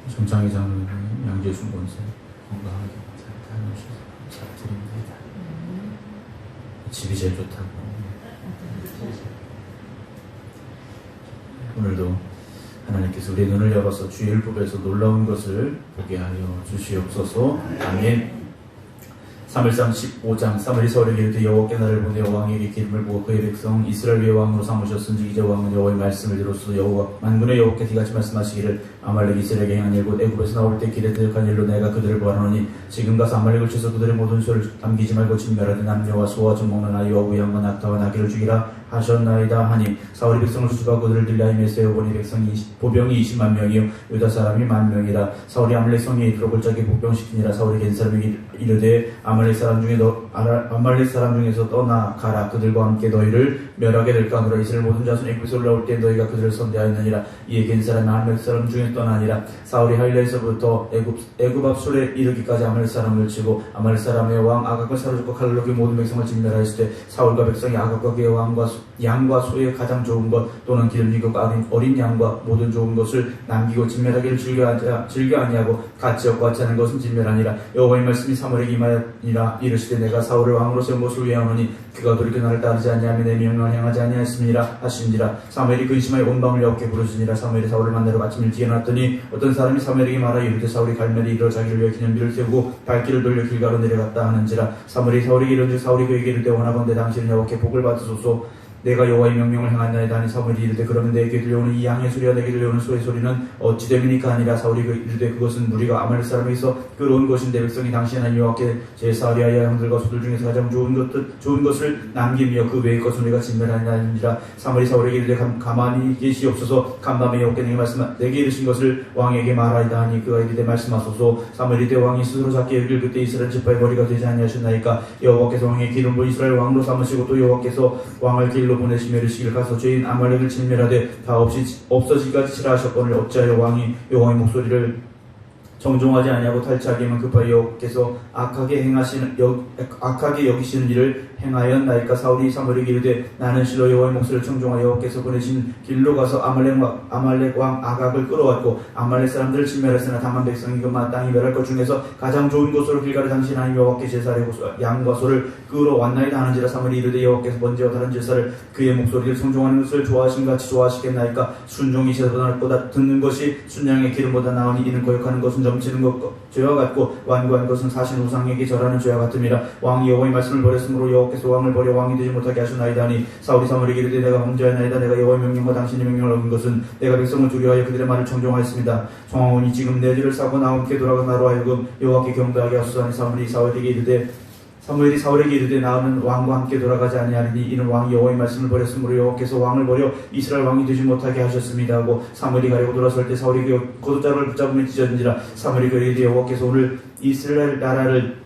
정창희 장로님, 양재순 권사 건강하게 잘 다녀오셔서 감사드립니다. 집이 제일 좋다고. 오늘도 하나님께서 우리의 눈을 열어서 주의 율법에서 놀라운 것을 보게 하여 주시옵소서. 아멘. 사무엘상 15장 사무엘이 사울에게 이르되 여호와께 나를 보내어 왕에게 기름을 부어 그의 백성 이스라엘 위의 왕으로 삼으셨은지 이제 왕은 여호와의 말씀을 들었소. 여호와 만군의 여호와께 이같이 말씀하시기를 아말렉이 이스라엘에게 행한 일곧 애굽에서 나올 때 길에 대적한 일로 내가 그들을 보아하노니 지금 가서 아말렉을 쳐서 그들의 모든 소를 남기지 말고 진멸하되 남녀와 소와 젖먹는 아이와 우양과 낙타와 나귀를 죽이라 하셨나이다 하니 사울이 백성을 수집하고 그들을 들라임에 세워보니 보병이 20만 명이요 유다 사람이 10,000명이라. 사울이 아말렉 성에 이르러 골짜기에 복병시키니라. 사울이 겐 사람에게 이르되 아말렉 사람 중에서 떠나가라. 그들과 함께 너희를 멸하게 될까 하노라. 이스라엘 모든 자손 애굽에서 올라올 때 너희가 그들을 선대하였느니라. 이에 겐 사람이 아말렉 사람 중에 떠나니라. 사울이 하일라에서부터 애굽 앞 술에 이르기까지 아말렉 사람을 치고 아말렉 사람의 왕 아각을 사로잡고 칼로 그 모든 백성을 진멸하였을 때 사울과 백성이 아각과 그의 왕과 양과 소의 가장 좋은 것 또는 기름진 것 어린 양과 모든 좋은 것을 남기고 진멸하기를 즐겨 아니하고 같이 얻고 하는 것은 진멸하니라. 여호와의 말씀이 사무엘에게 임하니라. 이르시되 내가 사울을 왕으로 세운 것을 위하노니 그가 돌이켜 나를 따르지 아니하며 내 명령을 행하지 아니하였음이라 하시니라. 사무엘이 근심하여 온 밤을 여호와께 부르시니라. 사무엘이 사울을 만나러 아침 일찍 일어났더니 어떤 사람이 사무엘에게 말하여 이르되 사울이 갈멜에 이르러 자기를 위하여 기념비를 세우고 발길을 돌려 길가로 내려갔다 하는지라. 사무엘이 사울에게 이르되 사울이 그에게 이르되 원하건대 당신은 여호와께 복을 받으소서. 내가 여호와의 명령을 행하나이다 하니 사무엘이 이르되 그러면 내게 들려오는 이 양의 소리와 내게 들려오는 소의 소리는 어찌 됨이니까 하니라. 사울이 이르되 그것은 무리가 아말렉 사람에게서 끌어온 것인데 백성이 당신 하나님 여호와께 제사하리하여 형들과 소들 중에서 가장 좋은 것을 남기며 그 외의 것은 우리가 진멸하니라. 사무엘이 사울에게 이르되 가만히 계시옵소서. 간밤에 여호와께 내게 이르신 것을 왕에게 말하이다 하니 그가 이르되 말씀하소서. 사무엘이 이르되 왕이 스스로 잡게 여길 그때 이스라엘 지파의 머리가 되지 아니하셨나이까. 여호와께서 왕의 기름 부어 이스라엘 왕으로 삼으시고 또 여호와께서 왕을 길로 보내시며 이르시기를 가서 죄인 아말렉을 진멸하되 다 없어지기까지 치라 하셨거늘 어찌하여 왕이 여호와의 목소리를 정종하지 아니하고 탈취하기 위하면 급하여 여호와께서 악하게 여기시는 일을 행하였나이까. 사울이 사무엘에게 이르되 나는 실로 여호와의 목소리를 청종하여 여호와께서 보내신 길로 가서 아말렉 왕 아각을 끌어왔고 아말렉 사람들을 진멸했으나 다만 백성이 그 마땅히 멸할 것 중에서 가장 좋은 곳으로 길가를 당신 하나님 여호와께 제사하려고 양과 소를 끌어왔나이다 하는지라. 사무엘이 이르되 여호와께서 번제와 다른 제사를 그의 목소리를 청종하는 것을 좋아하신 같이 좋아하시겠나이까. 순종이 제사보다 낫보다 듣는 것이 순양의 기름보다 나으니 이는 거역하는 것은 점치는 것 죄와 같고 완고한 것은 사신 우상에게 절하는 죄와 같음이라. 왕이 여호와의 말씀을 버렸으므로 여호와께서 왕을 버려 왕이 되지 못하게 하셨나이다 하니 사울이 사무엘에게 이르되 내가 범죄하였나이다. 내가 여호와의 명령과 당신의 명령을 어긴 것은 내가 백성을 두려워하여 그들의 말을 청종하였습니다. 청하오니 지금 내 죄를 사고 나 함께 돌아가 나로 하여금 여호와께 경배하게 하소서 하니 사무엘이 사울에게 이르되 나는 왕과 함께 돌아가지 아니하리니 이는 왕이 여호와의 말씀을 버렸으므로 여호와께서 왕을 버려 이스라엘 왕이 되지 못하게 하셨습니다 하고 사무엘이 가려고 돌아설 때 사울이 그 겉옷자루를 붙잡으며 찢어진지라. 사무엘이 그에게 이르되 여호와께서 오늘 이스라엘 나라를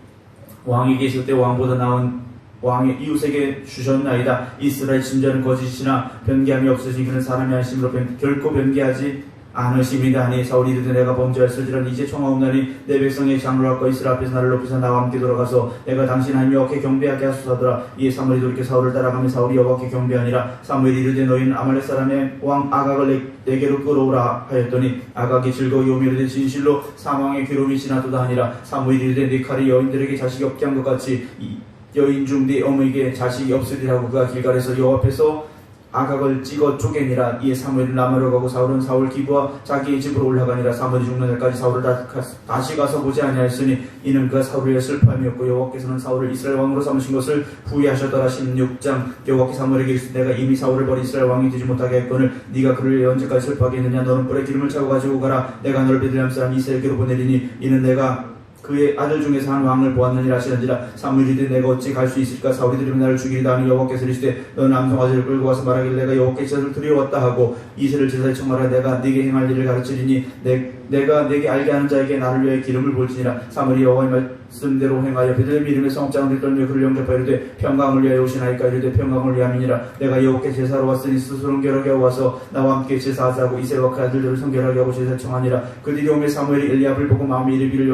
왕에게 있을 때 왕보다 나은 왕의 이웃에게 주셨나이다. 이스라엘 심지어는 거짓이나 변개함이 없으신 그는 사람의 안심으로 결코 변개하지 않으십니다 하니 사울이 이르되 내가 범죄하였을지라. 이제 청하옵나니 내 백성의 장로학과 이스라엘 앞에서 나를 높이사 나와 함께 돌아가서 내가 당신 하나님 여호와께 경배하게 하소서 하더라. 이에 사무엘이 돌이켜 사울을 따라가며 사울이 여호와께 경배하니라. 사무엘이 이르되 너희는 아말렉 사람의 왕 아각을 내게로 끌어오라 하였더니 아각이 즐거이 오며 이르되 진실로 사망의 괴로움이 지나도다 하니라. 사무엘이 이르되 네 칼이 여인들에게 자식이 없게 한 것 같이 여인 중 네 어머니에게 자식이 없으리라고. 그가 길갈에서 여호와 앞에서 아각을 찍어 쪼개니라. 이에 사무엘은 라마로 가고 사울은 사울 기부와 자기의 집으로 올라가니라. 사무엘이 죽는 날까지 사울을 다시 가서 보지 아니하였으니 이는 그가 사울을 위해 슬픔이었고 여호와께서는 사울을 이스라엘 왕으로 삼으신 것을 후회하셨더라. 16장 여호와께 사무엘에게 이르시되 내가 이미 사울을 버리 이스라엘 왕이 되지 못하게 했거늘 네가 그를 위해 언제까지 슬퍼하게 했느냐. 너는 뿔에 기름을 차고 가지고 가라. 내가 너를 베들레헴 사람 이새에게로 보내리니 이는 내가 그의 아들 중에서 한 왕을 보았느니라 하시는지라. 사무엘이 이르되 내가 어찌 갈 수 있을까. 사울이 들으면 나를 죽이리다 하니 여호와께서 이르시되 너는 암송아지를 끌고 와서 말하기를 내가 여호와께 제사를 드려왔다 하고 이새를 제사에 청하라. 내가 네게 행할 일을 가르치리니 내가 네게 알게 하는 자에게 나를 위하여 기름을 부을지니라. 사무엘이 여호와의 말씀대로 행하여 베들레헴 이름의 성읍장을 들더니 그를 영접하여 이르되 평강을 위하여 오시나이까. 이르되 평강을 위함이니라. 내가 여호와께 제사로 왔으니 스스로 성결하게 하고 와서 나와 함께 제사하자고 이새와 그 아들들을 성결하게 하고 제사에 청하니라. 그들이 오매 사무엘이 엘리압을 보고 마음이 이르기를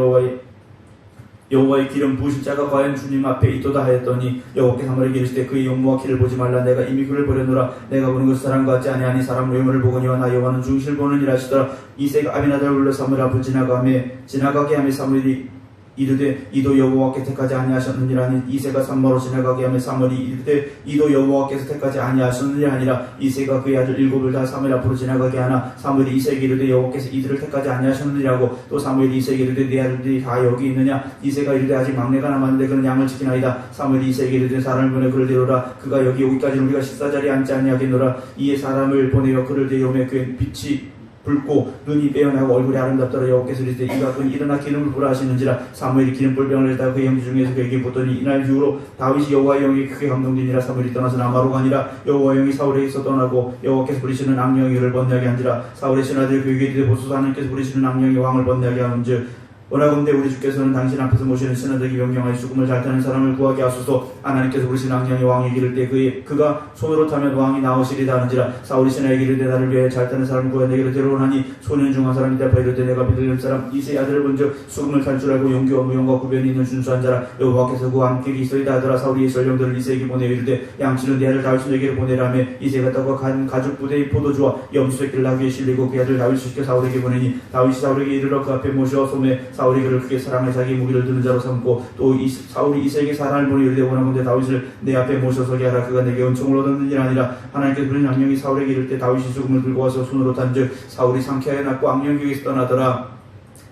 여호와의 기름 부으신 자가 과연 주님 앞에 있도다 하였더니 여호와께서 사무엘에게 이르시되 그의 용모와 키를 보지 말라. 내가 이미 그를 버렸노라. 내가 보는 것은 사람 같지 아니하니 사람 외모를 보거니와 나 여호와는 중심을 보느니라 하시더라. 이새가 아비나답을 불러 사무엘 앞을 지나가게 하며 사무엘이 이르되 이도 여호와께 택하지 아니하셨느니라. 이새가 산마로 지나가게 하며 사무엘이 이르되 이도 여호와께서 택하지 아니하셨느니라 하니라. 이새가 그의 아들 일곱을 다 사무엘 앞으로 지나가게 하나 사무엘이 이새에게 이르되 여호와께서 이들을 택하지 아니하셨느니라고. 또 사무엘이 이새에게 이르되 네 아들들이 다 여기 있느냐. 이새가 이르되 아직 막내가 남았는데 그는 양을 지키나이다. 사무엘이 이새에게 이르되 사람을 보내 그를 데려오라. 그가 여기 오기까지는 우리가 식사자리에 앉지 아니하겠노라. 이에 사람을 보내어 그를 데려오매 그의 빛이 붉고 눈이 빼어나고 얼굴이 아름답더라. 여호와께서 이르시되 이가 그는 일어나 기름을 부으라 하시는지라. 사무엘이 기름불병을 내다가 그의 형제 중에서 그에게 붓더니 이날 이후로 다윗이 여호와의 영에 크게 감동되니라. 사무엘이 떠나서 라마로 가니라. 여호와의 영이 사울에게서 떠나고 여호와께서 부리시는 악령이 그를 번뇌하게 한지라. 사울의 신하들이 그에게 이르되 보소서 하나님께서 부리시는 악령이 왕을 번뇌하게 하는즉 원하건대 우리 주께서는 당신 앞에서 모시는 신하들에게 명령하여 죽음을 잘 타는 사람을 구하게 하소서. 하나님께서 부르신 악령이 왕에게 이를 때 그가 손으로 타면 왕이 나오시리다 하는지라. 사울이 신하에게 이르되 나를 위하여 잘 타는 사람을 구하여 내게로 데려오나니 소년 중 한 사람이 대답하여 이르되 내가 베들레헴 사람 이새의 아들을 먼저 죽음을 탈 줄 알고 용기와 무용과 구변이 있는 준수한 자라. 여호와께서 그와 함께 있어이다 하더라. 사울이 전령들을 이새에게 보내어 이르되 양치는 네 아들 다윗에게 보내라며. 이새가 떠가 간 가죽 부대의 포도주와 염소새끼를 나귀에 실리고 그 아들 다윗을 시켜 사울에게 보내니 다윗이 사울에게 이르러 그 앞에 모셔 소매 사울이 그를 크게 사랑해 자기 무기를 드는 자로 삼고 또 사울이 이새에게 사람을 보내 이르되 원하건대 다윗을 내 앞에 모셔서게 하라. 그가 내게 은총을 얻었느니라 아니라. 하나님께서 부린 악령이 사울에게 이를 때 다윗이 죽음을 들고 와서 손으로 탄즉 사울이 상쾌하여 났고 악령에게서 떠나더라.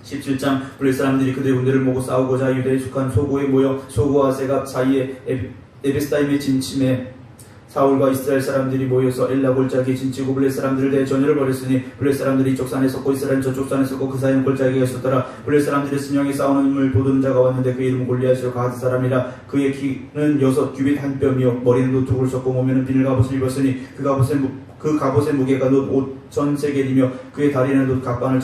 17장 블레셋 사람들이 그들의 군대를 모고 싸우고자 유대에 속한 소고에 모여 소고와 세갑 사이에 에베스다임에 진침해 사울과 이스라엘 사람들이 모여서 엘라 골짜기에 진치고 블레셋 사람들을 대해 전열을 벌였으니 블레셋 사람들이 이쪽 산에 섰고 이스라엘은 저쪽 산에 섰고 그 사이는 골짜기가 있었더라. 블레셋 사람들이 스명에 싸우는 힘을 보던 자가 왔는데 그 이름은 골리앗이요 가드 사람이라. 그의 키는 6규빗 한 뼘이요 머리는 노tuk을 썼고 몸에는 비늘 갑옷을 입었으니 그 갑옷의 무게가 놋 5,000세겔이며 그의 다리는 놋 각반을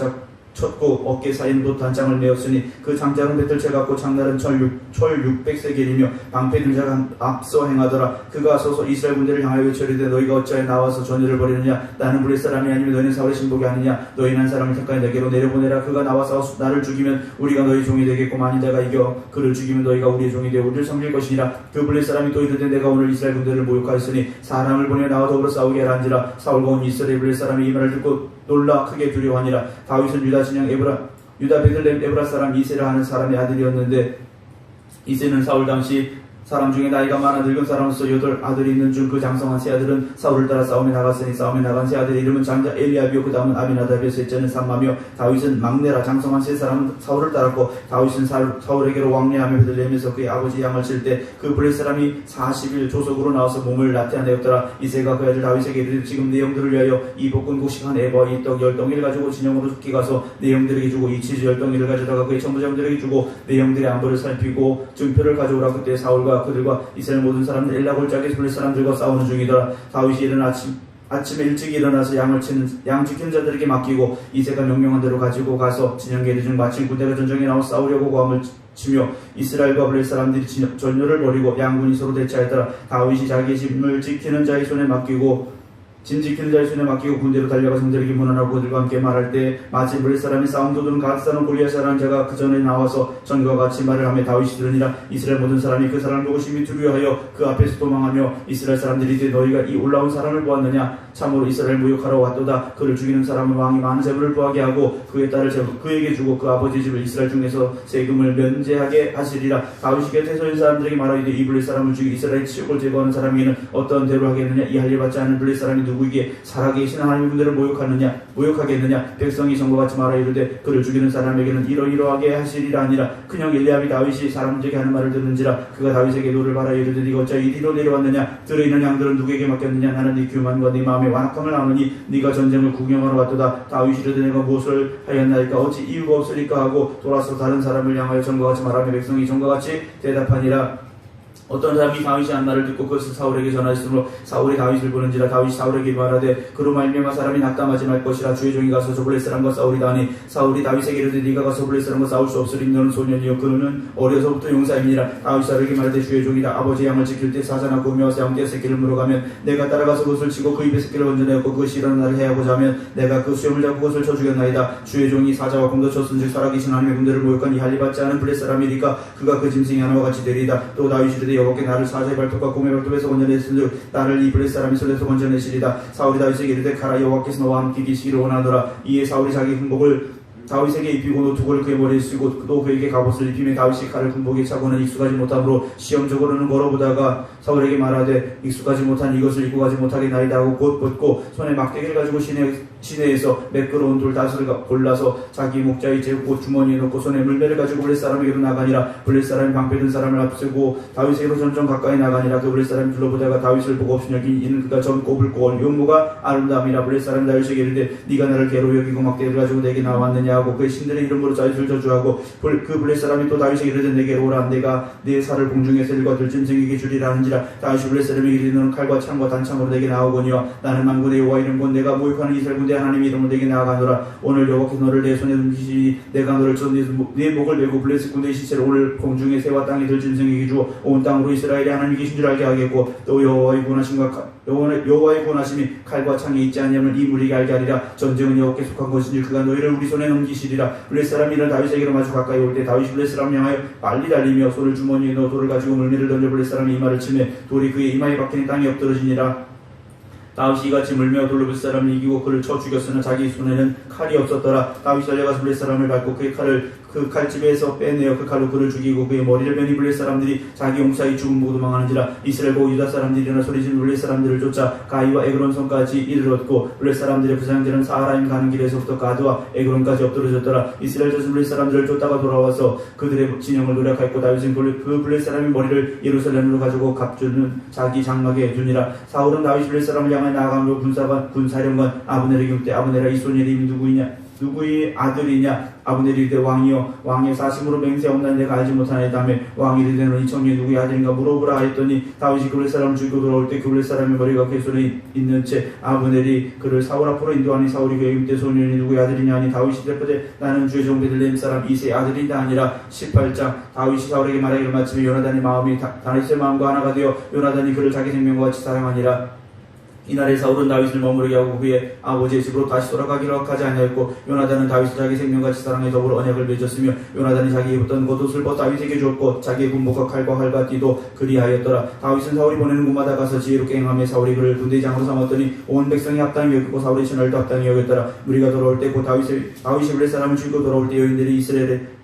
쳤고 어깨 사이는 놋 단장을 메었으니 그 장작은 배틀채 같고 장날은 철 600세겔이며 방패 들자가 앞서 행하더라. 그가 서서 이스라엘 군대를 향하여 외쳐이르되 너희가 어찌하여 나와서 전열을 벌이느냐. 나는 블레셋 사람이 아니면 너희는 사울의 신복이 아니냐. 너희는 한 사람을 택하여 내게로 내려보내라. 그가 나와서 나를 죽이면 우리가 너희 종이 되겠고 만일 내가 이겨 그를 죽이면 너희가 우리의 종이 되어 우리를 섬길 것이니라. 그 블레셋 사람이 또 이르되 내가 오늘 이스라엘 군대를 모욕하였으니 사람을 보내 나와 더불어 싸우게 하라 한지라. 사울과 온 이스라엘 블레셋 사람이 이 말을 듣고 놀라 크게 두려워하니라. 다윗은 유다 진영 유다 베들레헴 에브라 사람 이새라 하는 사람의 아들이었는데 이새는 사울 당시 사람 중에 나이가 많아 늙은 사람으로서 8 아들이 있는 중 그 장성한 세 아들은 사울을 따라 싸움에 나갔으니 싸움에 나간 세 아들의 이름은 장자 엘리압이요 그 다음은 아비나답이요 셋째는 삼마며 다윗은 막내라. 장성한 세 사람은 사울을 따랐고 다윗은 사울에게로 왕래하며 베들레헴에서 그의 아버지 양을 칠 때 그 블레셋 사람이 40일 조속으로 나와서 몸을 나태하내었더라. 이새가 그 아들 다윗에게 이르되 지금 내 형들을 위하여 이 볶은 곡식한 에바와 이 떡 10덩이를 가지고 진영으로 죽기 가서 내 형들에게 주고 이 치즈 10덩이를 가져다가 그의 천부장들에게 주고 내 형들의 안부를 살피고 증표를 가져오라. 그때 사울과 그들과 이스라엘 모든 사람들 엘라 골짜기 블레셋 사람들과 싸우는 중이더라. 다윗이 이른 아침에 일찍 일어나서 양 지키는 자들에게 맡기고 이새가 명령한 대로 가지고 가서 진영계리 중 마침 군대가 전쟁에 나와 싸우려고 고함을 치며 이스라엘과 블레셋 사람들이 전열을 벌이고 양군이 서로 대치하였더라. 다윗이 자기의 짐을 지키는 자의 손에 맡기고 짐 지키는 자의 손에 맡기고 군대로 달려가 성들에게 문안하고 그들과 함께 말할 때 마침 블레셋 사람이 싸움 도두는 가드 사람 골리앗이라는 자가 그 전에 나와서 전과 같이 말을 하며 다윗이 들으니라. 이스라엘 모든 사람이 그 사람을 보고 심히 두려워하여 그 앞에서 도망하며 이스라엘 사람들이 이르되 너희가 이 올라온 사람을 보았느냐. 참으로 이스라엘 무욕하러 왔도다. 그를 죽이는 사람은 왕이 많은 재물을 부하게 하고 그의 딸을 그에게 주고 그 아버지 집을 이스라엘 중에서 세금을 면제하게 하시리라. 다윗이 곁에 서 있는 사람들에게 말하기를 이 블레셋 사람을 죽이 이스라엘 치욕을 제거하는 사람에게는 어떤 대로 하겠느냐. 이 할 일 받지 않은 블레셋 사람이 누구에게 살아계신 하나님의 군대를 모욕하겠느냐. 백성이 전과 같이 말하 이르되 그를 죽이는 사람에게는 이러이러하게 하시리라 하니라. 그냥 엘리압이 다윗이 사람들에게 하는 말을 듣는지라. 그가 다윗에게 노를 바라 이르되 네가 어찌하여 이리로 내려왔느냐. 들어 있는 양들은 누구에게 맡겼느냐. 나는 네 교만과 네 마음의 완악함을 아느니 네가 전쟁을 구경하러 왔도다. 다윗이 이르되 내가 무엇을 하였나이까. 어찌 이유가 없으리까 하고 돌아서 다른 사람을 향하여 전과 같이 말하며 백성이 전과 같이 대답하니라. 어떤 사람이 다윗이 한 말을 듣고 그것을 사울에게 전하였으므로 사울이 다윗을 부른지라. 다윗이 사울에게 말하되 그로 말미암아 사람이 낙담하지 말 것이라. 주의 종이 가서 저 블레셋 사람과 싸우리다 하니 사울이 다윗에게 이르되 네가 가서 블레셋 사람과 싸울 수 없으리. 너는 소년이요 그는 어려서부터 용사임이니라. 다윗이 사울에게 말하되 주의 종이다 아버지 양을 지킬 때 사자나 고미와 새암떼 새끼를 물어가면 내가 따라가서 그것을 치고 그 입에 새끼를 얹어내었고 그것이 일어나는 날을 해하고자 하면 내가 그 수염을 잡고 그것을 쳐 죽였나이다. 주의 종이 사자와 곰도 쳤은즉 살아계신 하나님의 군대를 모욕한 이 할례 받지 않은 블레셋 사람이니까 그가 그 짐승이 하나와 같이 되리이다. 또 다윗이 이르되 여호와께 나를 사자의 발톱과 곰의 발톱에서 건져냈으므로 나를 이 블레셋 사람의 손에서 건져내시리다. 사울이 다윗에게 이르되 가라 여호와께서 너와 함께 계시기를 원하노라. 이에 사울이 자기 군복을 다윗에게 입히고 노투구를 그의 머리에 쓰고 또 그에게 갑옷을 입히며 다윗이 칼을 군복에 차고는 익숙하지 못함으로 시험적으로는 걸어보다가 사울에게 말하되 익숙하지 못한 이것을 입고 가지 못하겠나이다 하고 곧 벗고 손에 막대기를 가지고 시내에서 매끄러운 돌 다섯을 골라서 자기 목자의 제옷 주머니에 넣고 손에 물매를 가지고 블레셋 사람에게로 나가니라. 블레셋 사람이 방패든 사람을 앞세고 다윗에게로 점점 가까이 나가니라. 그 블레셋 사람이 둘러보다가 다윗을 보고 없으니 여긴 이는 그가 젊고 붉고 용모가 아름다움이라. 블레셋 사람이 다윗에게 이르되 네가 나를 괴로 여기고 막대기를 가지고 내게 나왔느냐 하고 그의 신들의 이름으로 다윗을 저주하고 그 블레셋 사람이 또 다윗에게 이르되 내게로 오라. 내가 네 살을 공중에서 일과 들짐승에게 주리라 하는지라. 다윗이 블레셋 사람에게 이르되 너는 칼과 창과 단창으로 내게 나오거니와 나는 만군의 여호와 이름 곧 내가 모욕하는 이스라엘 군대 하나님의 이름으로 내게 나아가노라. 오늘 여호와께서 너를 내 손에 던지시니 내가 너를 쳐 네 목을 메고 블레셋 군대의 시체를 오늘 공중의 새와 땅에 들짐승에게 주어 온 땅으로 이스라엘의 하나님이 계신 줄 알게 하겠고 또 여호와의 권하심이 칼과 창에 있지 않냐면 이 무리에게 알게 하리라. 전쟁은 여호와께 속한 것인지 그가 너희를 우리 손에 넘기시리라. 블레셋 사람이 이런 다윗에게로 마주 가까이 올 때 다윗이 블레셋 사람을 향하여 빨리 달리며 손을 주머니에 넣어 돌을 가지고 물매를 던져 블레셋 사람의 이마를 치매 돌이 그의 이마에 박히니 땅에 엎드러지니라. 다윗이 이같이 물매어 돌로 블레셋 사람을 이기고 그를 쳐 죽였으나 자기 손에는 칼이 없었더라. 다윗이 달려가서 블레셋 사람을 밟고 그의 칼을 그 칼집에서 빼내어 그 칼로 그를 죽이고 그의 머리를 베니 블레셋 사람들이 자기 용사의 죽음 보고 도망하는지라. 이스라엘 보고 유다 사람들이 일어나 소리지르며 블레셋 사람들을 쫓아 가이와 에그론 성까지 이르렀고 블레셋 사람들의 부상들은 사하라임 가는 길에서부터 가드와 에그론까지 엎드러졌더라. 이스라엘 자손 블레셋 사람들을 쫓다가 돌아와서 그들의 진영을 노력하였고 다윗은 그 블레셋 사람의 머리를 예루살렘으로 가지고 갑주는 자기 장막에 두니라. 사울은 다윗이 블레셋 사람을 향하여 나아가므로 군사령관 아브넬에게 묻되 아브넬아 이 소년이 누구의 아들이냐. 아브넬이 이르되 왕이여 왕의 사심으로 맹세하옵나니 내가 알지 못하나이다며 왕이 이르되 너는 이 청년이 누구의 아들인가 물어보라 하였더니 다윗이 그 블레셋 사람을 죽이고 돌아올 때 그 블레셋 사람의 머리가 그의 손에 있는 채 아브넬이 그를 사울 앞으로 인도하니 사울이 그에게 묻되 소년이 누구의 아들이냐 하니 다윗이 대답하되 나는 주의 종 베들레헴 사람 이새의 아들이다 하니라. 18장. 다윗이 사울에게 말하기를 마치며 요나단의 마음이 다윗의 마음과 하나가 되어 요나단이 그를 자기 생명과 같이 사랑하니라. 이날에 사울은 다윗을 머무르게 하고 그의 아버지의 집으로 다시 돌아가기로 하지 아니하였고 요나단은 다윗을 자기 생명같이 사랑해 더불어 언약을 맺었으며 요나단이 자기 입었던 겉옷을 벗어 다윗에게 주었고 자기의 군복과 칼과 활과 띠도 그리하였더라. 다윗은 사울이 보내는 곳마다 가서 지혜롭게 행하며 사울이 그를 군대장으로 삼았더니 온 백성이 합당히 여겼고 사울의 신하들도 합당히 여겼더라. 무리가 돌아올 때 곧 다윗이 블레셋 사람을 죽이고 돌아올 때 여인들이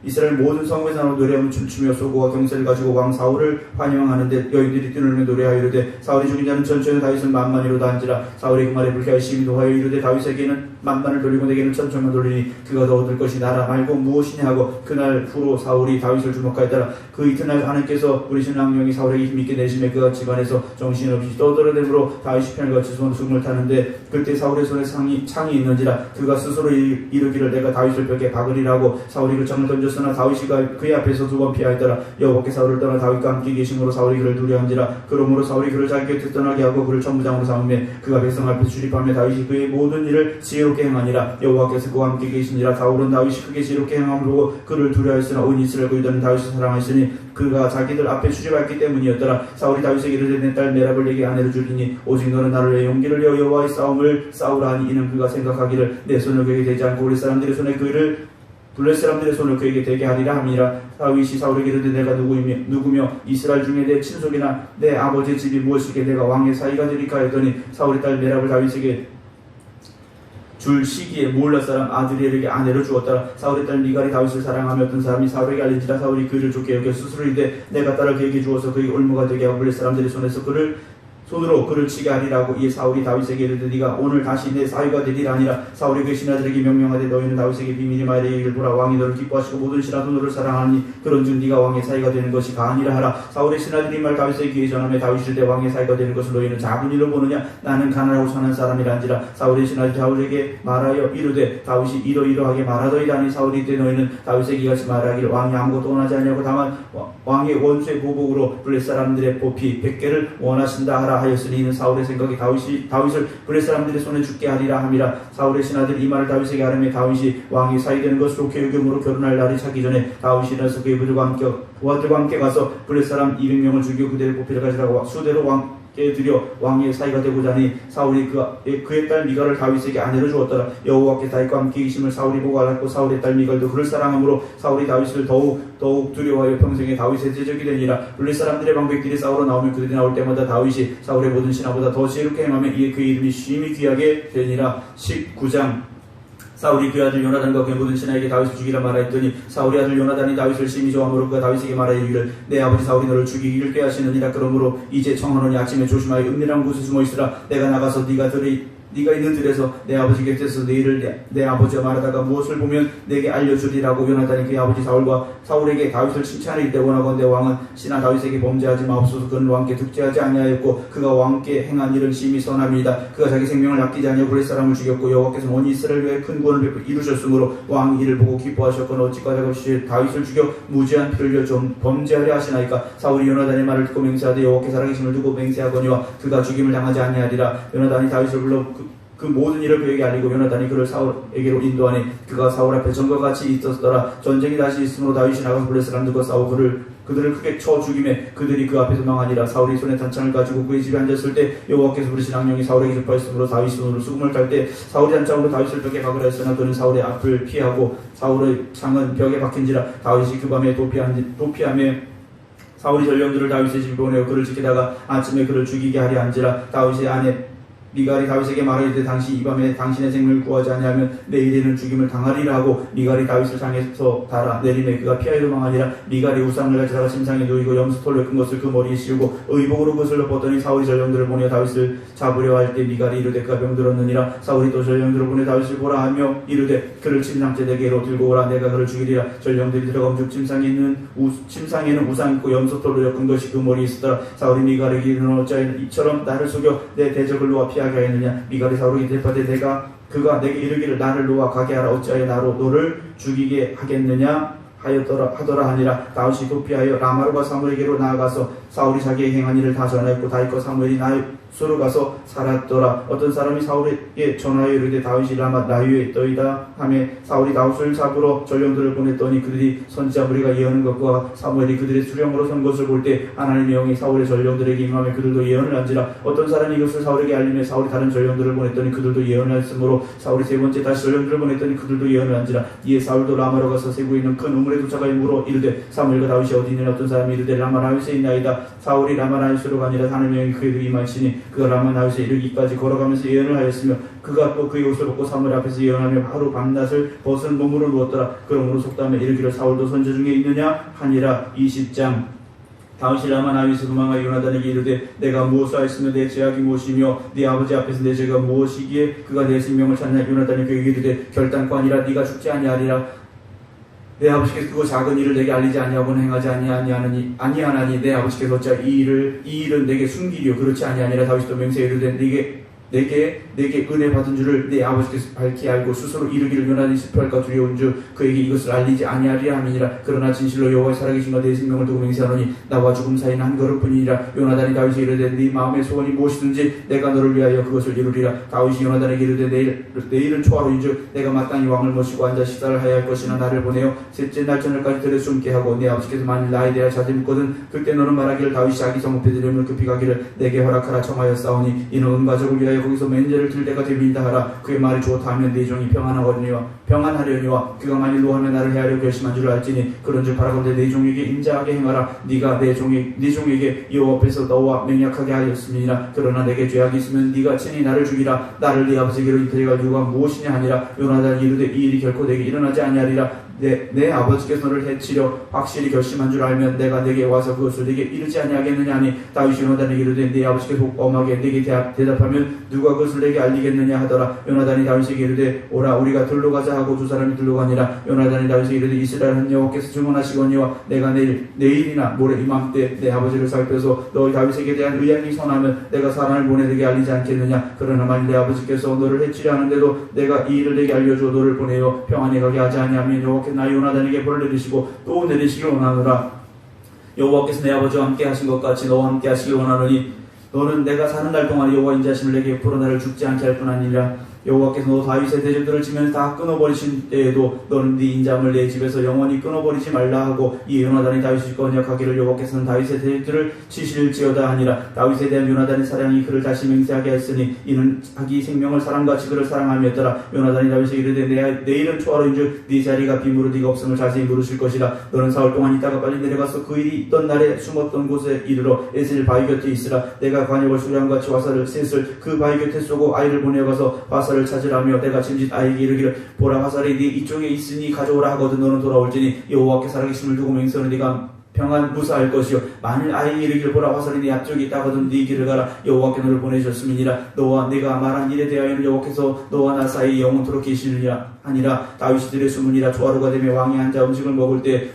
이스라엘 모든 성읍에서 나오는 노래하며 춤추며 소고와 경세를 가지고 왕 사울을 환영하는데 여인들이 뛰놀며 노래하여 이르되 사울이 죽인 자는 천천히 다윗은 만만이로다 한지라. 사울이 그 말에 불쾌하여 심히 노하여 이르되 다윗에게는 만만을 돌리고 내게는 천천만 돌리니 그가 더 얻을 것이 나라 말고 무엇이냐 하고 그날 후로 사울이 다윗을 주목하였더라. 그 이튿날 하나님께서 우리 신랑령이 사울에게 힘있게 내심에 그가 집안에서 정신없이 떠들어대므로 다윗이 편을같이 숨을 타는데 그때 사울의 손에 창이 있는지라. 그가 스스로 이르기를 내가 다윗을 벽에 박으리라고 사울이 그 창을 던졌으나 다윗이 그의 앞에서 두 번 피하였더라. 여호와께 사울을 떠나 다윗과 함께 계심으로 사울이 그를 두려워한지라. 그러므로 사울이 그를 자기 곁에 떠나게 하고 그를 천부장으로 삼으며 그가 백성 앞에 출입하며 다윗이 그의 모든 일을 지혜롭게 행하니라. 여호와께서 그와 함께 계시니라. 사울은 다윗이 크게 지혜롭게 행함을 보고 그를 두려워하였으나 온 이스라엘과 유다는 다윗을 사랑하였으니 그가 자기들 앞에 출입했기 때문이었더라. 사울이 다윗에게 이르되 내 딸 메랍을 내게 아내로 주리니 오직 너는 나를 위해 용기를 내어 여호와의 싸움을 싸우라 하니 이는 그가 생각하기를 내 손을 그에게 대지 않고 블레셋 사람들의 손을 그에게 대게 하리라 함이라. 다윗이 사울에게 이르되 내가 누구며 이스라엘 중에 내 친속이나 내 아버지의 집이 무엇이게 내가 왕의 사이가 되리까 했더니 사울의 딸 메랍을 다윗에게 줄 시기에 모올라 사람 아드리엘에게 아내로 주었더라. 사울의 딸 미갈이 다윗을 사랑하며 어떤 사람이 사울에게 알린지라. 사울이 그를 좋게 여겨 스스로 이르되 내가 딸을 그에게 주어서 그에게 올무가 되게 하고 블레셋 사람들의 손에서 그를 손으로 그를 치게 하리라고. 이에 사울이 다윗에게 이르되 네가 오늘 다시 내 사위가 되리라 하니라. 사울이 그 신하들에게 명령하되 너희는 다윗에게 비밀히 말하기를 보라, 왕이 너를 기뻐하시고 모든 신하도 너를 사랑하니 그런즉 네가 왕의 사위가 되는 것이 가하니라 하라. 사울의 신하들이 말 다윗에게 귀에 전하며 다윗이 이르되 왕의 사위가 되는 것을 너희는 작은 일로 보느냐? 나는 가난하고 선한 사람이란지라. 사울의 신하들이 다윗에게 말하여 이르되 다윗이 이러이러하게 말하더이다 하니 사울이 이르되 너희는 다윗에게 이같이 말하기를 왕이 아무것도 원하지 아니하고 다만 왕의 원수의 보복으로 블레 사람들의 보피 100개를 원하신다 하라 하였으니 이는 사울의 생각이 다윗을 블레 사람들의 손에 죽게 하리라 함이라. 사울의 신하들이 이 말을 다윗에게 하려면 다윗이 왕이 사위 되는 것으로 계획으로 결혼할 날이 차기 전에 다윗이 일어나서 그의 부하들과 함께 가서 블레 사람 200명을 죽이고 그들의 보피를 가지라고 수대로 왕께 드려 왕의 사위가 되고자 하니 사울이 그의 딸 미갈을 다윗에게 아내로 주었더라. 여호와께 다윗과 함께 계심을 사울이 보고 알았고 사울의 딸 미갈도 그를 사랑하므로 사울이 다윗을 더욱 두려워하여 평생에 다윗의 대적이 되니라. 블레 사람들의 방백들이 싸우러 나오면 그들이 나올 때마다 다윗이 사울의 모든 신하보다 더 지혜롭게 행하며 이에 그의 이름이 심히 귀하게 되니라. 19장. 사울이 그의 아들 요나단과 그의 모든 신하에게 다윗을 죽이라 말하였더니 사울의 아들 요나단이 다윗을 심히 좋아하므로 그가 다윗에게 말하기를 내 아버지 사울이 너를 죽이기를 꾀하시느니라. 그러므로 이제 청하노니 아침에 조심하여 은밀한 곳에 숨어 있으라. 내가 나가서 네가 있는 들에서 내 아버지 곁에서 내일을 내 아버지와 말하다가 무엇을 보면 내게 알려주리라고. 요나단이 그의 아버지 사울에게 다윗을 칭찬하기 때 원하건대 왕은 신하 다윗에게 범죄하지 마옵소서. 그는 왕께 득죄하지 아니하였고 그가 왕께 행한 일은 심히 선함이다. 그가 자기 생명을 아끼지 아니하고 블레 사람을 죽였고 여호와께서 온 이스라엘 위에 큰 구원을 이루셨으므로 왕이 이를 보고 기뻐하셨거늘 어찌 까닭없이 다윗을 죽여 무지한 피를 흘려 좀 범죄하려 하시나이까. 사울이 요나단의 말을 듣고 맹세하되 여호와께 살아계심을 두고 맹세하거니와 그가 죽임을 당하지 아니하리라. 요나단이 다윗을 불러 그 모든 일을 그에게 알리고 요나단이 그를 사울에게로 인도하니 그가 사울 앞에 전과 같이 있었더라. 전쟁이 다시 있으므로 다윗이 나가서 블레 사람들과 싸우고 그들을 크게 쳐 죽이매 그들이 그 앞에서 망하니라. 사울이 손에 단창을 가지고 그의 집에 앉았을 때 여호와께서 부르신 악령이 사울에게 접하였으므로 다윗이 손으로 수금을 탈 때 사울이 단창으로 다윗을 벽에 박으라 했으나 그는 사울의 앞을 피하고 사울의 창은 벽에 박힌지라. 다윗이 그 밤에 도피하며 사울이 전령들을 다윗의 집에 보내어 그를 지키다가 아침에 그를 죽이게 하려 한지라. 다윗의 아내 미갈이 다윗에게 말하기를 당시 이 밤에 당신의 생명을 구하지 아니하면 내일에는 죽임을 당하리라 하고 미갈이 다윗을 장에서 달아 내림에 그가 피하여 도망하니라. 미갈이 우상을 가지다가 심상에 누이고 염소털로 큰 것을 그 머리에 씌우고 의복으로 그것을 덮었더니 사울이 전령들을 보내 다윗을 잡으려 할 때 미갈이 이르되 그가 병들었느니라. 사울이 또 전령들을 보내 다윗을 보라 하며 이르되 그를 침상째 내게로 들고 오라. 내가 그를 죽이리라. 전령들이 들어가 온 즉 침상에는 우상 있고 염소털로 엮은 것이 그 머리에 있었더라. 사울이 미갈에게 이르노 어찌하여 이처럼 나를 속여 내 대적을 놓아 피하게 하였느냐. 미갈이 사울에게 대답하되 그가 내게 이르기를 나를 놓아 가게 하라. 어찌하여 너를 죽이게 하겠느냐 하더라 하니라. 다윗이 도피하여 라마로가 사무엘에게로 나아가서 사울이 자기의 행한 일을 다 전하였고 다윗과 사무엘이 나요스로 가서 살았더라. 어떤 사람이 사울에게 전하여 이르되 다윗이 라마 나유에 있더이다 하며 사울이 다윗을 잡으러 전령들을 보냈더니 그들이 선지자 무리가 예언한 것과 사무엘이 그들의 수령으로 선 것을 볼 때 하나님의 영이 사울의 전령들에게 임하며 그들도 예언을 한지라. 어떤 사람이 이것을 사울에게 알리며 사울이 다른 전령들을 보냈더니 그들도 예언을 했으므로 사울이 세 번째 다시 전령들을 보냈더니 그들도 예언을 한지라. 이에 사울도 라마로 가서 세구에 있는 큰 우물에 도착하여 물어 이르되 사무엘과 다윗이 어디 있느냐. 어떤 사람이 이르되 라마 나윗에 있나이다. 사울이 라마 나윗으로 가니라. 하나님의 영이 그에게 임하시니 그가 라마 나윗에 이르기까지 걸어가면서 예언을 하였으며 그가 또 그의 옷을 벗고 사무엘 앞에서 예언하며 하루 밤낮을 벗은 몸으로 누웠더라. 그러므로 속담에 이르기를 사울도 선지 중에 있느냐 하니라. 20장. 다윗이 라마 나윗에서 도망하여 요나단에게 이르되 내가 무엇을 하였으며 내 죄악이 무엇이며 네 아버지 앞에서 내 죄가 무엇이기에 그가 내 생명을 찾냐. 요나단이 그에게 이르되 결단코 아니라 네가 죽지 아니하리라. 내 아버지께서 그거 작은 일을 내게 알리지 아니하고는 행하지 아니하나니 내 아버지께서 어찌 이 일은 내게 숨기리요. 그렇지 아니하니라. 다윗이 또 맹세에 이르되 내게 은혜 받은 줄을 내 아버지께서 밝히 알고 스스로 이르기를 요나단이 슬퍼할까 두려운 줄 그에게 이것을 알리지 아니하리라 함이니라. 그러나 진실로 여호와의 살아계신과 내 생명을 두고 맹세하노니 나와 죽음 사이는 한 걸음뿐이니라. 요나단이 다윗에게 이르되 네 마음의 소원이 무엇이든지 내가 너를 위하여 그것을 이루리라. 다윗이 요나단에게 이르되 내일은 초하루인즉 내가 마땅히 왕을 모시고 앉아 식사를 하여야 할 것이나 나를 보내어 셋째 날 저녁까지 들에 숨게 하고 내 아버지께서 만일 나에 대하여 자주 묻거든 그때 너는 말하기를 다윗이 자기 성읍 베들레헴을 급히 가기를 내게 허락하라 청하였사오니 이는 온 가족을 위하여 거기서 맨죄를 들 때가 되리이다 하라. 그의 말이 좋다 하면 네 종이 평안하려니와 그가 만일 노하면 나를 해하려 결심한 줄 알지니 그런즉 바라건대 네 종에게 인자하게 행하라. 네가 네 종에게 여호와 앞에서 너와 맹약하게 하였음이니라. 그러나 내게 죄악이 있으면 네가 친히 나를 죽이라. 나를 네 아버지에게로 인터리가 누가 무엇이냐 하니라. 요나단이 이르되 이 일이 결코 내게 일어나지 아니하리라. 내 아버지께서 너를 해치려 확실히 결심한 줄 알면 내가 내게 와서 그것을 네게 이르지 아니하겠느냐 하니 다윗이 요나단에게 이르되 네 아버지께서 엄하게 네게 대답하면 누가 그것을 내게 알리겠느냐 하더라. 요나단이 다윗에게 이르되 오라 우리가 들로 가자 하고 두 사람이 들로 가니라. 요나단이 다윗에게 이르되 이스라엘 한 여호와께서 증언하시거니와 내가 내일이나 모레 이맘때 내 아버지를 살펴서 너희 다윗에게 대한 의향이 선하면 내가 사람을 보내 내게 알리지 않겠느냐. 그러나 만일 내 아버지께서 너를 해치려 하는데도 내가 이 일을 내게 알려줘 너를 보내어 평안히 가게 하지 아니하면 여호와께서 나 요나단에게 벌을 내리시고 또 내리시길 원하노라. 여호와께서 내 아버지와 함께 하신 것 같이 너와 함께 하시길 원하노니 너는 내가 사는 날 동안 여호와 인자심을 내게 베풀어 나를 죽지 않게 할 뿐 아니라 여호와께서 너 다윗의 대적들을 치면 다 끊어버리신 때에도 너는 네 인자함을 내 집에서 영원히 끊어버리지 말라 하고 이 요나단이 다윗이 언약하기를 여호와께서는 다윗의 대적들을 치실지어다 하니라. 다윗에 대한 요나단의 사랑이 그를 다시 맹세하게 했으니 이는 자기 생명을 사랑같이 그를 사랑함이었더라. 요나단이 다윗에게 이르되 내일은 초하루인즉 네 자리가 빈무로 네가 없음을 자세히 물으실 것이라. 너는 사흘 동안 있다가 빨리 내려가서 그 일이 있던 날에 숨었던 곳에 이르러 에셀 바위 곁에 있으라. 내가 관역을 수량같이 화살을 셋을 그 바위 곁에 쏘고 아이를 보내어가서 화살을 찾으라며 내가 짐짓 아이에게 이르기를 보라 화살이 네 이쪽에 있으니 가져오라 하거든 너는 돌아올지니 여호와께 살아계심을 두고 맹세하는 네가 평안 무사할 것이요 만일 아이에게 이르기를 보라 화살이 네 앞쪽에 있다 하거든 네 길을 가라. 여호와께 너를 보내주셨음이니라. 너와 내가 말한 일에 대하여는 여호와께서 너와 나 사이 영원토록 계시느니라 하니라. 다윗이 들의 수문이라. 초하루가 되며 왕이 앉아 음식을 먹을 때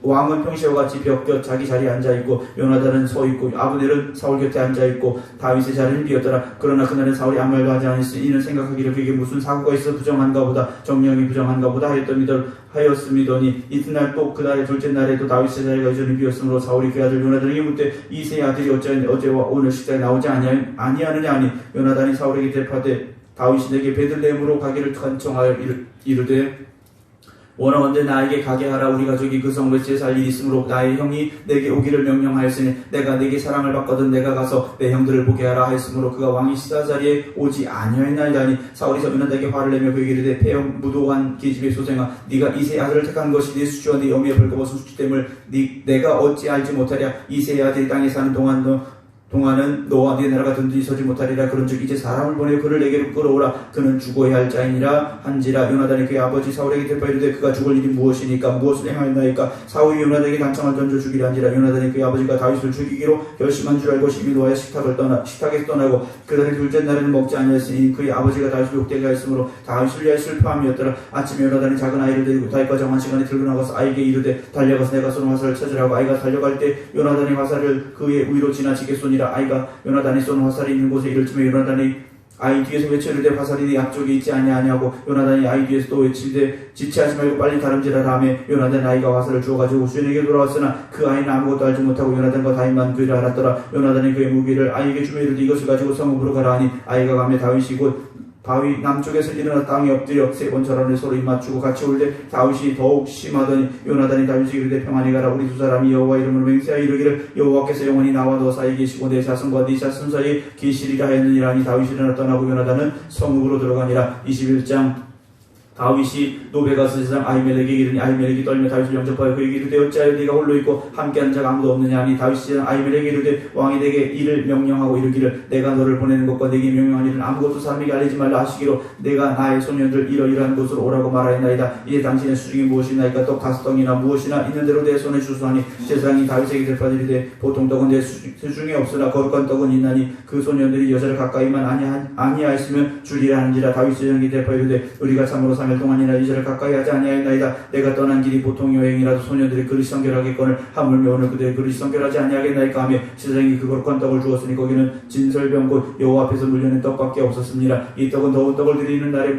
왕은 평시와 같이 벽 곁 자기 자리에 앉아있고 요나단은 서있고 아브넬은 사울 곁에 앉아있고 다윗의 자리는 비었더라. 그러나 그날은 사울이 아무 말도 하지 않았으니 이는 생각하기를 그에게 무슨 사고가 있어 부정한가 보다 정령이 부정한가 보다 하였음이더니 이튿날 또 그날의 둘째 날에도 다윗의 자리가 여전히 비었으므로 사울이 그 아들 요나단에게 묻되 이세의 아들이 어제와 오늘 식사에 나오지 아니하느냐 하니 요나단이 사울에게 대답하되 다윗이 내게 베들레헴으로 가기를 간청하여 이르되 원하건대 나에게 가게 하라. 우리 가족이 그 성읍에 살 일이 있으므로 나의 형이 내게 오기를 명령하였으니 내가 내게 사랑을 받거든 내가 가서 내 형들을 보게 하라 하였으므로 그가 왕이 식사 자리에 오지 아니하였나이다니. 사울이 요나단에게 화를 내며 그에게 이르되 폐영 무도한 계집의 소생아 네가 이새의 아들을 택한 것이 네 수치와 네 어미의 벌거벗은 수치됨을 내가 어찌 알지 못하랴. 이새의 아들이 땅에 사는 동안은 너와 네 나라가 든든히 서지 못하리라. 그런즉 이제 사람을 보내어 그를 내게로 끌어오라. 그는 죽어야 할 자이니라 한지라. 요나단이 그의 아버지 사울에게 대답하여 이르되 그가 죽을 일이 무엇이니까 무엇을 행하였나이까. 사울이 요나단에게 단창을 던져 죽이려 한지라. 요나단이 그의 아버지가 다윗을 죽이기로 결심한 줄 알고 시비 노하여 식탁에서 떠나고 그날의 둘째 날에는 먹지 아니하였으니 그의 아버지가 다윗을 욕되게 하였으므로 다윗을 위하여 슬퍼함이었더라. 아침에 요나단이 작은 아이를 데리고 다윗과 정한 시간에 들고 나가서 아이에게 이르되 달려가서 내가 쏜 화살을 찾으라고. 아이가 달려갈 때 요나단이 화살을 그의 위로 지나치게 쏘니 아이가 요나단이 쏘는 화살이 있는 곳에 이를 쯤에 요나단이 아이 뒤에서 외쳐 이르되 화살이 네 앞쪽에 있지 아니하냐고. 요나단이 아이 뒤에서 또 외치되 지체하지 말고 빨리 다름질하라 하며 요나단이 아이가 화살을 주어가지고 주인에게 돌아왔으나 그 아이는 아무것도 알지 못하고 요나단과 다윗만 그 일을 알았더라. 요나단이 그의 무기를 아이에게 주며 이르되 이것을 가지고 성읍으로 가라 하니 아이가 가며 다윗이 곧 바위 남쪽에서 일어나 땅에 엎드려 세 번 절하며 서로 입맞추고 같이 올 때 다윗이 더욱 심하더니 요나단이 다윗에게 이르되 평안히 가라. 우리 두 사람이 여호와 이름으로 맹세하여 이르기를 여호와께서 영원히 나와 너 사이에 계시고 내 자손과 네 자손 사이에 계시리라 하였느니라 하니 다윗이 일어나 떠나고 요나단은 성읍으로 들어가니라. 21장. 다윗이 노베 가서 세상 아히멜렉에게 이르니 아히멜렉이 떨며 다윗을 영접하여 그에게 이르되 어찌하여 네가 홀로 있고 함께하는 자가 아무도 없느냐 하니 다윗이 세상 아히멜렉에게 이르되 왕이 내게 이를 명령하고 이르기를 내가 너를 보내는 것과 내게 명령한 일은 아무것도 사람에게 알리지 말라 하시기로 내가 나의 소년들 이러이러한 곳으로 오라고 말하였나이다. 이제 당신의 수중이 무엇이나이까 떡 5덩이나 무엇이나 있는 대로 내 손에 주소하니 제사장이 다윗에게 대답하되 이르되 보통 떡은 내 수중에 없으나 거룩한 떡은 있나니 그 소년들이 여자를 가까이만 아니하였으면 주리라 하는지라. 다윗 제사장이 대답하여 이르되 우리가 참으로 3일 동안이나 이절을 가까이 하지 아니하였나이다. 내가 떠난 길이 보통 여행이라도 소년들이 그릇이 성결하겠거늘 하물며 오늘 그들의 그릇이 성결하지 아니하겠나이까 하며 제사장이 그 거룩한 떡을 주었으니 거기는 진설병 곧 여호와 앞에서 물려낸 떡밖에 없었습니다. 이 떡은 더운 떡을 드리는 날에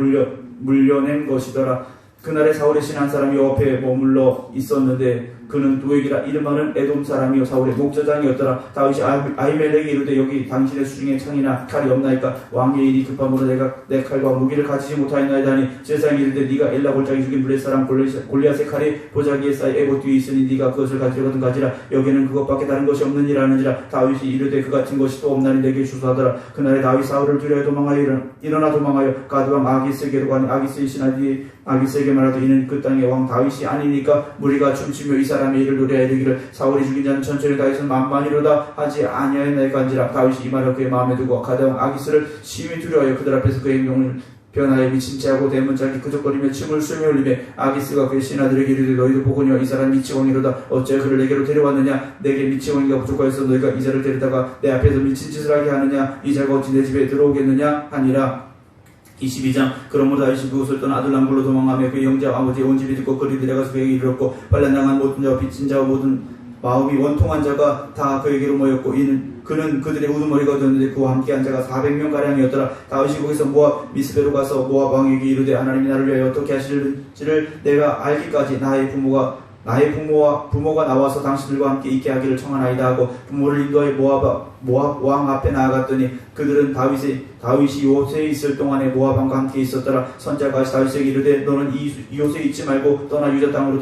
물려낸 것이더라. 그날에 사울의 신 한 사람이 여호와 앞에 머물러 있었는데 그는 도액이라 이름하는 에돔 사람이요 사울의 목자장이었더라. 다윗이 아히멜렉에게 이르되 여기 당신의 수중에 창이나 칼이 없나이까. 왕의 일이 급함으로 내가 내 칼과 무기를 가지지 못하였나이다 하니 제사장이 이르되 네가 엘라 골짜기 죽인 블레셋 사람 골리앗의 칼이 보자기에 쌓여 에봇 뒤에 있으니 네가 그것을 가지려거든 가지라. 여기는 그것밖에 다른 것이 없느니라 하는지라. 다윗이 이르되 그 같은 것이 또 없나니 내게 주소하더라. 그날에 다윗 사울을 두려워 도망하여 일어나 도망하여 가드왕 아기스에게로 가니 아기스의 신하들이 아기스에게 말하되 이는 그 땅의 왕 다윗이 아니니까 무리가 춤추며 이 사람의 일을 노래하여 이르기를 사울이 죽인 자는 천천히 다윗은 만만이로다 하지 아니하였나이까 한지라. 다윗이 이 말을 그의 마음에 두고 가드왕 아기스를 심히 두려워하여 그들 앞에서 그의 행동을 변하여 미친 채하고 대문짝이 끄적거리며 침을 쑤며 흘리며 아기스가 그의 신하들에게 이르되 너희도 보거니와 이 사람 미치광이로다. 어찌 그를 내게로 데려왔느냐. 내게 미치광이가 부족하여서 너희가 이 자를 데려다가 내 앞에서 미친 짓을 하게 하느냐. 이 자가 어찌 내 집에 들어오겠느냐 하니라. 22장. 그러므로 다윗이 그곳을 떠나 아둘람굴로 도망하며 그의 형제와 아버지의 온 집이 듣고 그리 내려가서 그에게 이르렀고 환난당한 모든 자와 빚진 자와 모든 마음이 원통한 자가 다 그에게로 모였고 그는 그들의 우두머리가 되었는데 그와 함께한 자가 400명가량이었더라. 다윗이 거기서 모압 미스베로 가서 모압 왕에게 이르되 하나님이 나를 위하여 어떻게 하실지를 내가 알기까지 나의 부모가 나와서 당신들과 함께 있게 하기를 청하나이다 하고 부모를 인도하여 모압 왕 앞에 나아갔더니 그들은 다윗이 요새에 있을 동안에 모압 왕과 함께 있었더라. 선자가 다윗에게 이르되 너는 이 요새에 있지 말고 떠나 유다 땅으로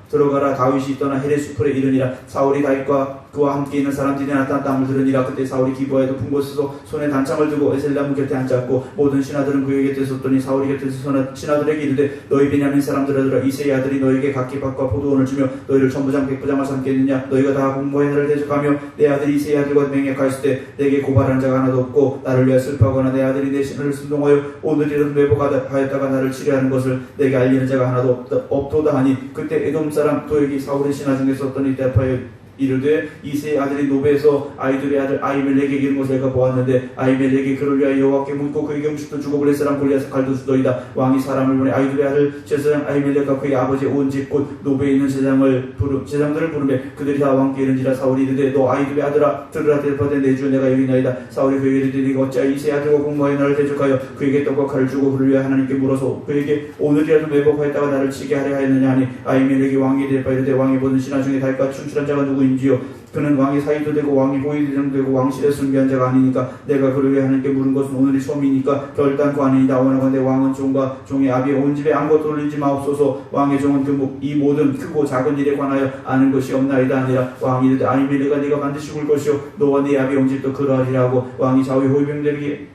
들어가라. 다윗이 떠나 헤레 수풀에 이르니라. 사울이 다윗과 그와 함께 있는 사람들이 나타났다함을 들으니라. 그때 사울이 기부하여 높은 곳에서 손에 단창을 들고 에셀나무 곁에 앉았고 모든 신하들은 그에게 곁에 섰더니 사울이 곁에서 신하들에게 이르되 너희 베냐민 사람들아 이새의 아들이 너에게 각기 밭과 포도원을 주며 너희를 천부장 백부장을 삼겠느냐. 너희가 다 공모의 날을 대적하며 내 아들이 이새의 아들과 맹약하였을 때 내게 고발하는 자가 하나도 없고 나를 위하여 슬퍼하거나 내 아들이 내 신을 순동하여 오늘이라도 매복하였다가 나를 치료하는 것을 내게 알리는 자가 하나도 없도다 하니 그때 에돔 사람 도역이 사울의 신하 중에 썼더니 대파여 이르되 이새의 아들이 노베에서 아이둘의 아들 아히멜렉에게 이른 것을 내가 보았는데 아히멜렉이 그를 위하여 여호와께 묻고 그에게 음식도 주고 블레 사람 골리앗의 칼도 주더이다. 왕이 사람을 보내 아이둘의 아들 제사장 아히멜렉과 그의 아버지의 온 집 곧 노베에 있는 제사장들을 부르며 그들이 다 왕께 이른지라. 사울이 이르되 너 아히둘의 아들아 들으라. 대파되 내 주 내가 여기나이다. 사울이 그에게 이르되 네가 어찌하여 이새의 아들과 공모하여 나를 대적하여 그에게 떡과 칼을 주고 그를 위하여 하나님께 물어서 그에게 오늘이라도 매복하였다가 나를 치게 하려 하였느냐 하니 아히멜렉이 왕에게 대파 이르되 왕이 보는 신하 중에 다윗과 춤추는 자가 누구인지요. 그는 왕의 사이도 되고 왕이 보위대장 되고 왕실에 순비한 자가 아니니까 내가 그를 위해 하나님께 물은 것은 오늘이 처음이니까 결단코 아니니라. 원하건대 왕은 종과 종의 아비의 온 집에 아무것도 돌리지 마옵소서. 왕의 종은 이 모든 크고 작은 일에 관하여 아는 것이 없나이다 아니라. 왕이 이르되 아히멜렉아 네가 반드시 죽을 것이요 너와 네 아비의 온 집도 그러하리라 하고 왕이 좌우의 호위병들에게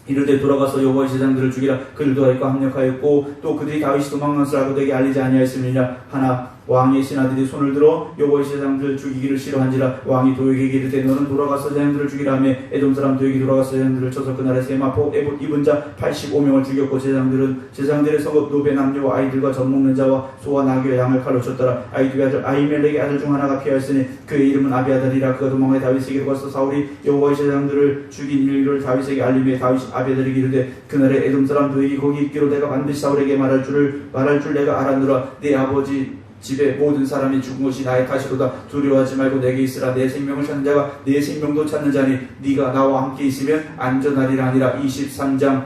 이르되 돌아가서 여호와의 제사장들을 죽이라. 그들도 다윗과 합력하였고 또 그들이 다윗이 도망간 것을 알고 내게 알리지 아니하였음이니라 하나. 왕의 신하들이 손을 들어 여호와의 제사장들을 죽이기를 싫어한지라. 왕이 도역에게 이르되 너는 돌아가서 제사장들을 죽이라며 에돔 사람 도역이 돌아가서 제사장들을 쳐서 그날에 세마포 입은 자 85명을 죽였고 제사장들의 성읍 노베 남녀와 아이들과 젖 먹는 자와 소와 나귀와 양을 칼로 쳤더라. 아이두의 아들 아히멜렉의 아들 중 하나가 피하였으니 그의 이름은 아비아달이라. 그가 도망하여 다윗에게로 가서 사울이 여호와의 제사장들을 죽인 일을 다윗에게 알리며 다윗이 아비아달에게 이르되 그날에 에돔 사람 도역이 거기 있기로 내가 반드시 사울에게 말할 줄 내가 알았노라. 네 아버지 집에 모든 사람이 죽은 것이 나의 탓이로다. 두려워하지 말고 내게 있으라. 내 생명을 찾는 자가 내 생명도 찾는 자니 네가 나와 함께 있으면 안전하리라 하니라. 23장.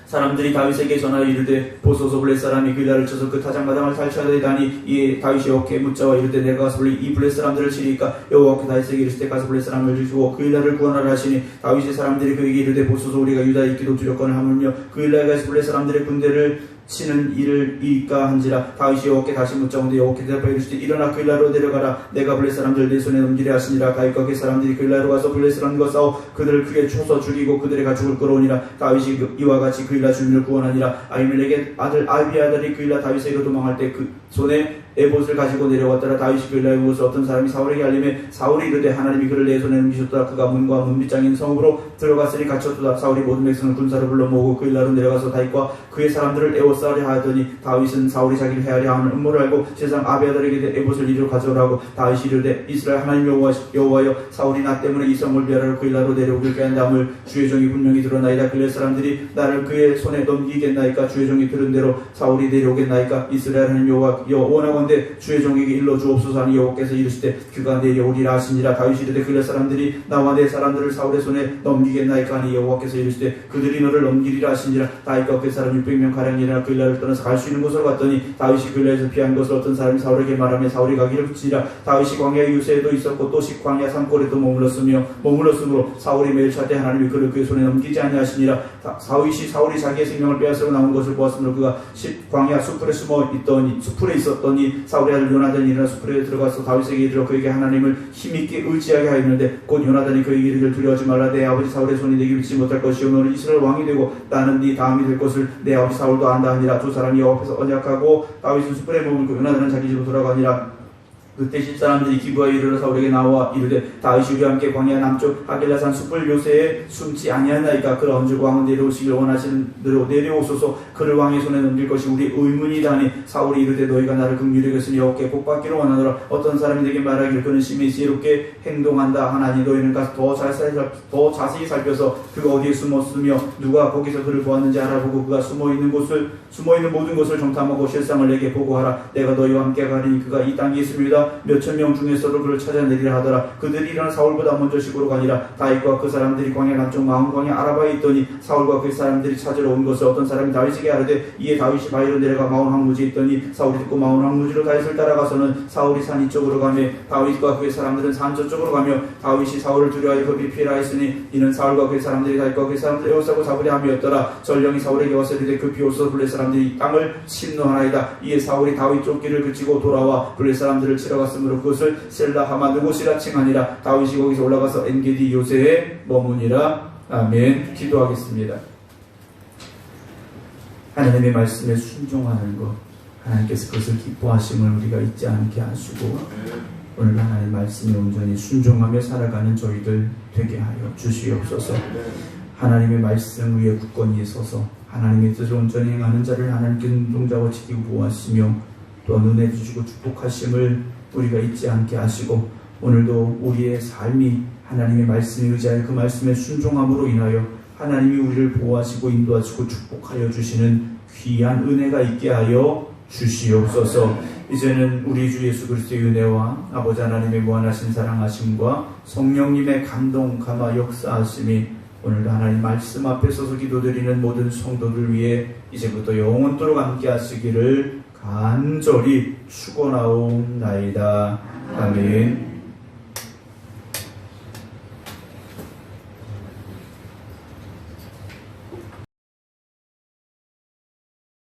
사람들이 다윗에게 전하여 이르되 보소서 블레 사람이 그일라를 쳐서 그 타작마당을 탈취하더니 이에 다윗이 여호와께 묻자와 이르되 내가 가서 이 블레 사람들을 치리까. 여호와께 다윗에게 이르시되 가서 블레 사람을 주시고 그일라를 구원하라 하시니 다윗의 사람들이 그에게 이르되 보소서 우리가 유다에 있기도 두렵거늘 하물며 그일라에 가서 블레 사람들의 군대를 치는 일을 이까 한지라. 다윗이 여호와께 다시 묻자온데 여호와께 대답하여 이르시되 일어나 그일라로 내려가라. 내가 블레 사람들 내 손에 넘기려 하시니라. 다윗과 그 사람들이 그일라로 가서 블레 사람과 싸워 그들을 크게 쳐서 죽이고 그들의 가축을 끌어오니라. 다윗이 이와 같이 그일라 주민을 구원하니라. 아히멜렉의 아들 아비아달이 그일라 다윗에게로 도망할 때 그 손에 에봇을 가지고 내려왔더라. 다윗이 그일라의 무엇을 어떤 사람이 사울에게 알리매 사울이 이르되 하나님이 그를 내 손에 넘기셨더라. 그가 문과 문빗장인 성읍으로 들어갔으니 갇혔도다. 사울이 모든 백성을 군사를 불러 모으고 그일라로 내려가서 다윗과 그의 사람들을 에워싸려 하더니 다윗은 사울이 자기를 헤아려 하는 음모를 알고 제사장 아비아달에게 에봇을 이리로 가져오라고. 다윗이 이르되 이스라엘 하나님 여호와여 사울이 나 때문에 이 성을 멸하러 그일라로 내려오길 꾀한다함을 주의 종이 분명히 들었나이다. 그일라 사람들이 나를 그의 손에 넘기겠나이까. 주의 종이 들은 대로 사울이 내려오겠나이까. 이스라엘 하나님 여호와 원하건대 주의 종에게 일러 주옵소서 하니 여호와께서 이르시되 그가 내려오리라 하시니라. 다윗이 이르되 그일라 사람들이 나와 내 사람들을 사울의 손에 넘기겠나이까 하니 여호와께서 이르시되 그들이 너를 넘기리라 하시니라. 다윗과 그 사람 600명 가량이라 그일라를 떠나서 갈 수 있는 곳으로 갔더니 다윗이 그일라에서 피한 것을 어떤 사람이 사울에게 말하며 사울이 가기를 붙이니라. 다윗이 광야 유세에도 있었고 또 광야 산골에도 머물렀으므로 사울이 매일 차때 하나님이 그를 그의 손에 넘기지 아니하시니라. 사울이 자기의 생명을 빼앗으러 나온 것을 보았으므로 그가 광야 숲풀에 있었더니 사울의 아들 요나단이 일어나 숲풀에 들어가서 다윗에게 이르러 그에게 하나님을 힘있게 의지하게 하였는데 곧 요나단이 그에게 이르기를 두려워하지 말라. 내 아버지 사울의 손이 내게 미치지 못할 것이요 너는 이스라엘 왕이 되고 나는 네 다음이 될 것을 내 아버지 사울도 안다 하니라. 두 사람이 여호와 앞에서 언약하고 다윗은 숲풀에 머물고 요나단은 자기 집으로 돌아가니라. 그때 집사람들이 기브아에 이르러 사울에게 나와 이르되 다윗이 우리와 함께 광야 남쪽 하길라산 숲을 요새에 숨지 아니하나이까. 그러한즉 왕은 내려오시길 원하시는 대로 내려오소서. 그를 왕의 손에 넘길 것이 우리 의문이다니. 사울이 이르되 너희가 나를 긍휼히 여겼으니 여호와께 복받기를 원하노라. 어떤 사람이 내게 말하기를 그는 심히 지혜롭게 행동한다 하나니 너희는 가서 더 자세히 살펴서 그가 어디에 숨었으며 누가 거기서 그를 보았는지 알아보고 그가 숨어있는 모든 것을 정탐하고 실상을 내게 보고하라. 내가 너희와 함께 가리니 그가 이 땅에 있습니다. 몇천 명 중에서도 그를 찾아내리라 하더라. 그들이 일어나 사울보다 먼저 시골로 가니라. 다윗과 그 사람들이 광야 남쪽 마온광야 아라바에 있더니 사울과 그 사람들이 찾으러 온 것을 어떤 사람이 다윗에게 아뢰되 이에 다윗이 바위로 내려가 마온 황무지에 있더니 사울이 듣고 마온 황무지로 다윗을 따라가서는 사울이 산 이쪽으로 가며 다윗과 그의 사람들은 산 저쪽으로 가며 다윗이 사울을 두려워하여 급히 피하라 했으니 이는 사울과 그의 사람들이 다윗과 그의 사람들을 에워싸고 잡으려 함이었더라. 전령이 사울에게 와서 이르되 급히 오소서 블레 사람들이 땅을 침노하나이다. 이에 사울이 다윗 쫓기를 그치고 돌아와 블레 사람들을 치러 갔으므로 그것을 셀라하마 느곳이라 칭하니라. 다윗이 거기서 올라가서 엔게디 요새에 머무니라. 아멘. 기도하겠습니다. 하나님의 말씀에 순종하는 것, 하나님께서 그것을 기뻐하심을 우리가 잊지 않게 하시고 오늘 하나님의 말씀에 온전히 순종하며 살아가는 저희들 되게 하여 주시옵소서. 하나님의 말씀 위에 굳건히 서서 하나님의 뜻을 온전히 행하는 자를 하나님께 눈동자고 지키고 보호하시며 또 은혜 주시고 축복하심을 우리가 잊지 않게 하시고 오늘도 우리의 삶이 하나님의 말씀에 의지하여 그 말씀에 순종함으로 인하여 하나님이 우리를 보호하시고 인도하시고 축복하여 주시는 귀한 은혜가 있게 하여 주시옵소서. 이제는 우리 주 예수 그리스도의 은혜와 아버지 하나님의 무한하신 사랑하심과 성령님의 감동 감화 역사하심이 오늘도 하나님 말씀 앞에 서서 기도드리는 모든 성도들 위해 이제부터 영원토록 함께 하시기를 간절히 축원하옵나이다. 아멘.